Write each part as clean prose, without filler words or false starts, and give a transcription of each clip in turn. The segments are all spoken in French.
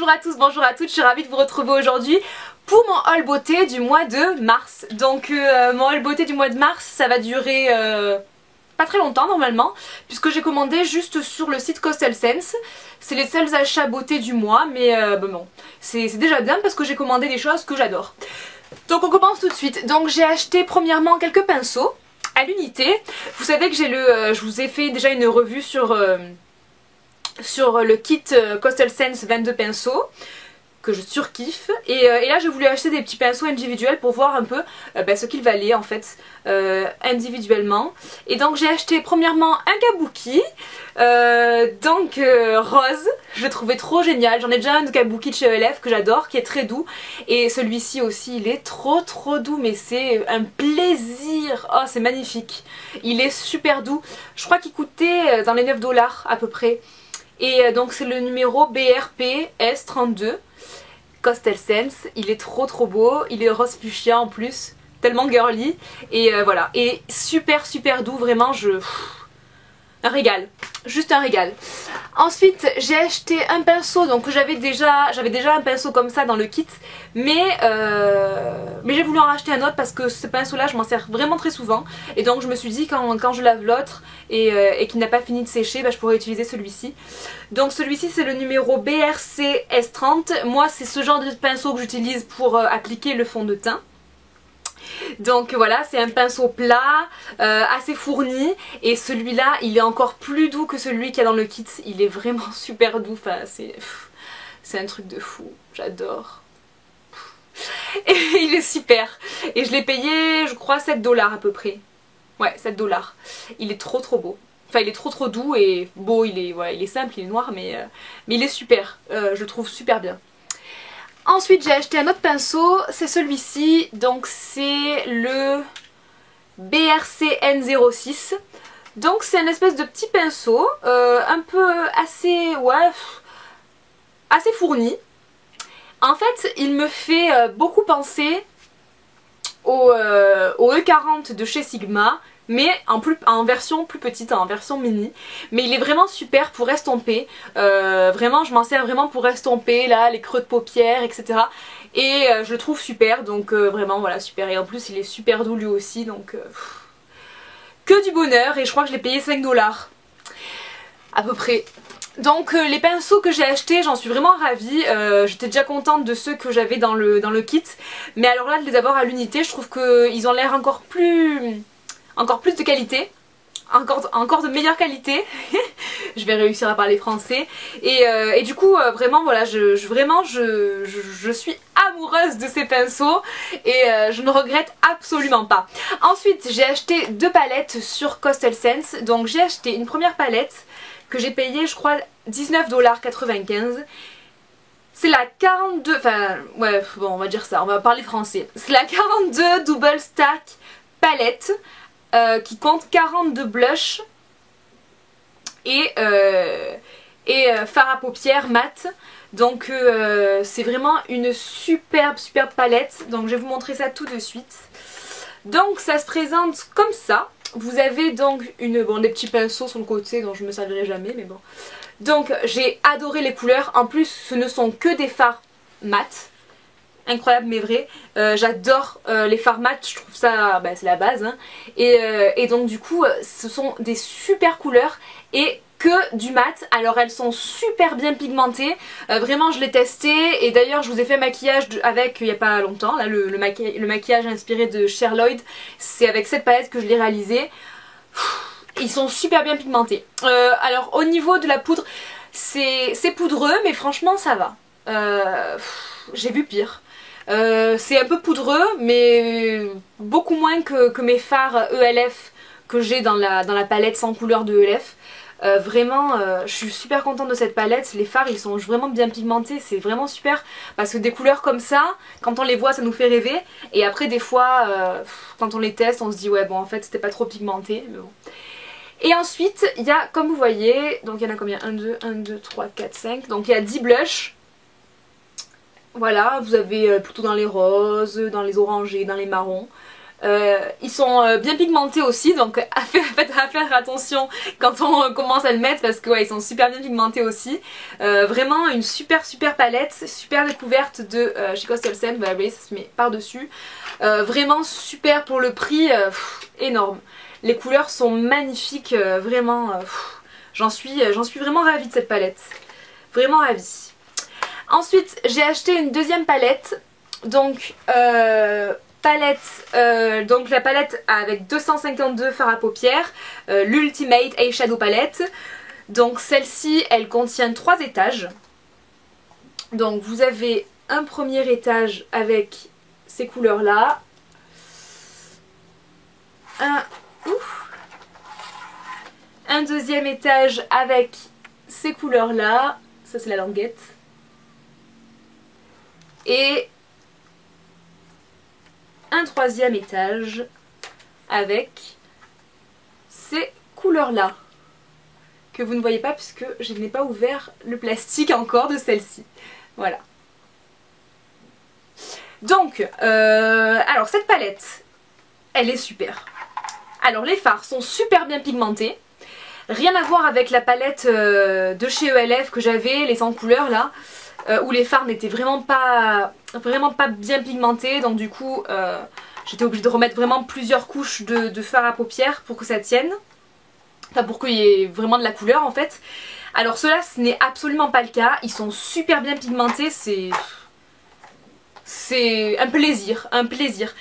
Bonjour à tous, bonjour à toutes, je suis ravie de vous retrouver aujourd'hui pour mon haul beauté du mois de mars. Donc mon haul beauté du mois de mars, ça va durer pas très longtemps normalement, puisque j'ai commandé juste sur le site Coastal Scents. C'est les seuls achats beauté du mois, mais bon, c'est déjà bien parce que j'ai commandé des choses que j'adore. Donc on commence tout de suite. Donc j'ai acheté premièrement quelques pinceaux à l'unité. Vous savez que j'ai je vous ai fait déjà une revue sur le kit Coastal Scents 22 pinceaux que je surkiffe et là j'ai voulu acheter des petits pinceaux individuels pour voir un peu ce qu'ils valaient en fait individuellement. Et donc j'ai acheté premièrement un kabuki rose, je le trouvais trop génial. J'en ai déjà un de kabuki de chez ELF que j'adore, qui est très doux, et celui-ci aussi il est trop doux, mais c'est un plaisir. Oh, c'est magnifique, il est super doux. Je crois qu'il coûtait dans les 9 $ à peu près. Et donc c'est le numéro BRP-S32 Coastal Scents. Il est trop beau, il est rose fuchsia en plus, tellement girly. Et voilà, et super doux, vraiment un régal, juste un régal. Ensuite j'ai acheté un pinceau, donc j'avais déjà un pinceau comme ça dans le kit, mais j'ai voulu en racheter un autre parce que ce pinceau là je m'en sers vraiment très souvent, et donc je me suis dit quand je lave l'autre et qu'il n'a pas fini de sécher, je pourrais utiliser celui-ci. Donc celui-ci c'est le numéro BRC S30. Moi c'est ce genre de pinceau que j'utilise pour appliquer le fond de teint. Donc voilà, c'est un pinceau plat, assez fourni, et celui-là il est encore plus doux que celui qu'il y a dans le kit. Il est vraiment super doux, enfin, c'est un truc de fou, j'adore. Et il est super, et je l'ai payé je crois 7 $ à peu près. Ouais, 7 $. Il est trop beau. Enfin, il est trop doux et beau, il est simple, il est noir, mais il est super, je le trouve super bien. Ensuite j'ai acheté un autre pinceau, c'est celui-ci, donc c'est le BRC-N06. Donc c'est un espèce de petit pinceau, un peu assez fourni. En fait il me fait beaucoup penser au E40 de chez Sigma, mais en version plus petite, en version mini. Mais il est vraiment super pour estomper, vraiment je m'en sers vraiment pour estomper là les creux de paupières, etc. Et je le trouve super, donc vraiment voilà, super. Et en plus il est super doux lui aussi, donc que du bonheur. Et je crois que je l'ai payé 5 $ à peu près. Donc les pinceaux que j'ai achetés, j'en suis vraiment ravie. J'étais déjà contente de ceux que j'avais dans le kit, mais alors là de les avoir à l'unité, je trouve qu'ils ont l'air encore plus de qualité, encore de meilleure qualité. Je vais réussir à parler français. Et du coup vraiment voilà, je suis amoureuse de ces pinceaux, et je ne regrette absolument pas. Ensuite j'ai acheté 2 palettes sur Coastal Scents. Donc j'ai acheté une première palette que j'ai payé je crois 19,95 $. C'est la 42, enfin ouais bon on va dire ça, on va parler français. C'est la 42 Double Stack palette qui compte 42 blushs et fard à paupières mat. Donc c'est vraiment une superbe palette. Donc je vais vous montrer ça tout de suite. Donc ça se présente comme ça. Vous avez donc des petits pinceaux sur le côté dont je me servirai jamais, mais bon. Donc j'ai adoré les couleurs. En plus ce ne sont que des fards mat. Incroyable mais vrai. J'adore les fards mat, je trouve ça, c'est la base, hein. Et donc du coup ce sont des super couleurs et que du mat. Alors elles sont super bien pigmentées, vraiment je l'ai testé, et d'ailleurs je vous ai fait maquillage avec il n'y a pas longtemps, là le maquillage inspiré de Cher Lloyd, c'est avec cette palette que je l'ai réalisé. Ils sont super bien pigmentés. Alors au niveau de la poudre, c'est poudreux mais franchement ça va. J'ai vu pire. C'est un peu poudreux mais beaucoup moins que mes fards ELF que j'ai dans la palette sans couleur de ELF. Vraiment je suis super contente de cette palette. Les fards ils sont vraiment bien pigmentés, c'est vraiment super, parce que des couleurs comme ça, quand on les voit ça nous fait rêver, et après des fois quand on les teste on se dit ouais bon en fait c'était pas trop pigmenté, mais bon. Et ensuite il y a, comme vous voyez, donc il y en a combien, 1, 2, 3, 4, 5, donc il y a 10 blushs. Voilà, vous avez plutôt dans les roses, dans les orangés, dans les marrons. Ils sont bien pigmentés aussi, donc à faire attention quand on commence à le mettre parce que ouais, ils sont super bien pigmentés aussi. Vraiment une super palette, super découverte de chez Coastal Scent. Voilà, vous voyez, ça se met par dessus. Vraiment super pour le prix, énorme. Les couleurs sont magnifiques, vraiment. J'en suis vraiment ravie de cette palette. Vraiment ravie. Ensuite, j'ai acheté une deuxième palette. Donc, donc la palette avec 252 fards à paupières, l'Ultimate Eyeshadow Palette. Donc celle-ci, elle contient 3 étages. Donc vous avez un premier étage avec ces couleurs-là. Un deuxième étage avec ces couleurs-là. Ça c'est la languette. Et un troisième étage avec ces couleurs-là. Que vous ne voyez pas puisque je n'ai pas ouvert le plastique encore de celle-ci. Voilà. Donc, alors cette palette, elle est super. Alors les fards sont super bien pigmentés. Rien à voir avec la palette de chez ELF que j'avais, les 100 couleurs là, où les fards n'étaient vraiment pas bien pigmentés. Donc du coup, j'étais obligée de remettre vraiment plusieurs couches de fard à paupières pour que ça tienne. Enfin pour qu'il y ait vraiment de la couleur en fait. Alors ceux-là ce n'est absolument pas le cas. Ils sont super bien pigmentés. C'est un plaisir, un plaisir.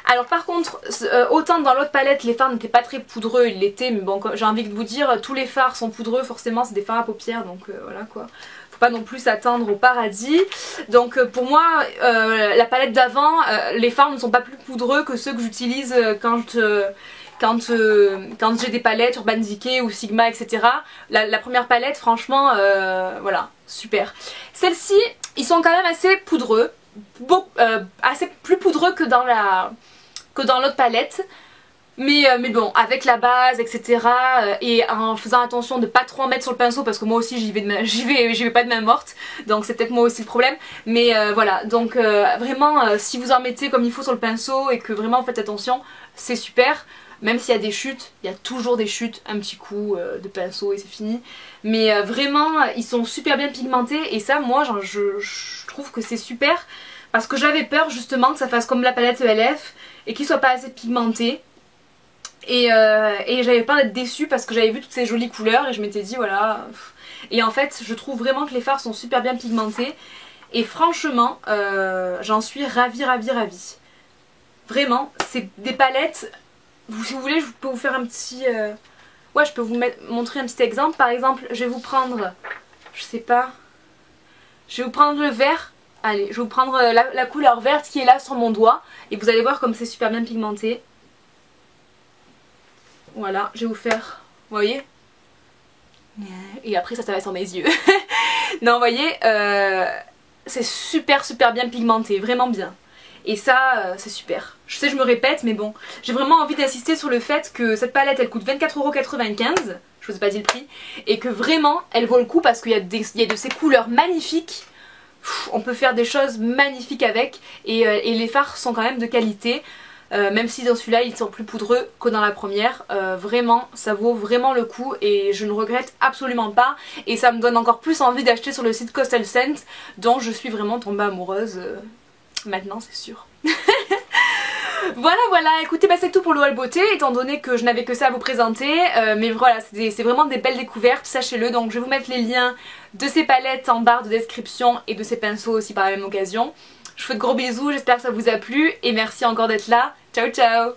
Alors par contre, autant dans l'autre palette les fards n'étaient pas très poudreux, ils l'étaient, mais bon j'ai envie de vous dire, tous les fards sont poudreux, forcément c'est des fards à paupières, donc voilà quoi. Faut pas non plus s'attendre au paradis. Donc pour moi, la palette d'avant, les fards ne sont pas plus poudreux que ceux que j'utilise quand j'ai des palettes Urban Decay ou Sigma, etc. La première palette, franchement, voilà, super. Celle-ci, ils sont quand même assez poudreux, assez plus poudreux que dans l'autre palette. Mais bon, avec la base, etc. Et en faisant attention de pas trop en mettre sur le pinceau parce que moi aussi j'y vais pas de main morte. Donc c'est peut-être moi aussi le problème. Mais voilà, donc vraiment si vous en mettez comme il faut sur le pinceau et que vraiment vous faites attention, c'est super. Même s'il y a des chutes, il y a toujours des chutes, un petit coup de pinceau et c'est fini. Mais vraiment, ils sont super bien pigmentés et ça, moi, je trouve que c'est super. Parce que j'avais peur justement que ça fasse comme la palette ELF et qu'il soit pas assez pigmenté. Et j'avais peur d'être déçue parce que j'avais vu toutes ces jolies couleurs et je m'étais dit voilà. Et en fait, je trouve vraiment que les fards sont super bien pigmentés. Et franchement, j'en suis ravie. Vraiment, c'est des palettes... Si vous voulez, je peux vous faire un petit... Ouais, je peux vous montrer un petit exemple. Par exemple, je vais vous prendre... Je sais pas... Je vais vous prendre le vert. Allez, je vais vous prendre la couleur verte qui est là sur mon doigt. Et vous allez voir comme c'est super bien pigmenté. Voilà, je vais vous faire... Vous voyez? Et après ça va sur mes yeux. Non, vous voyez, c'est super bien pigmenté. Vraiment bien. Et ça, c'est super. Je sais, je me répète, mais bon. J'ai vraiment envie d'insister sur le fait que cette palette, elle coûte 24,95 €. Je vous ai pas dit le prix. Et que vraiment, elle vaut le coup parce qu'il y a de ces couleurs magnifiques. On peut faire des choses magnifiques avec. Et les fards sont quand même de qualité. Même si dans celui-là, ils sont plus poudreux que dans la première. Vraiment, ça vaut vraiment le coup. Et je ne regrette absolument pas. Et ça me donne encore plus envie d'acheter sur le site Coastal Scent, dont je suis vraiment tombée amoureuse. Maintenant c'est sûr. Voilà, écoutez, bah, c'est tout pour le haul beauté, étant donné que je n'avais que ça à vous présenter. Mais voilà, c'est vraiment des belles découvertes, sachez-le. Donc je vais vous mettre les liens de ces palettes en barre de description et de ces pinceaux aussi par la même occasion. Je vous fais de gros bisous, j'espère que ça vous a plu et merci encore d'être là. Ciao ciao.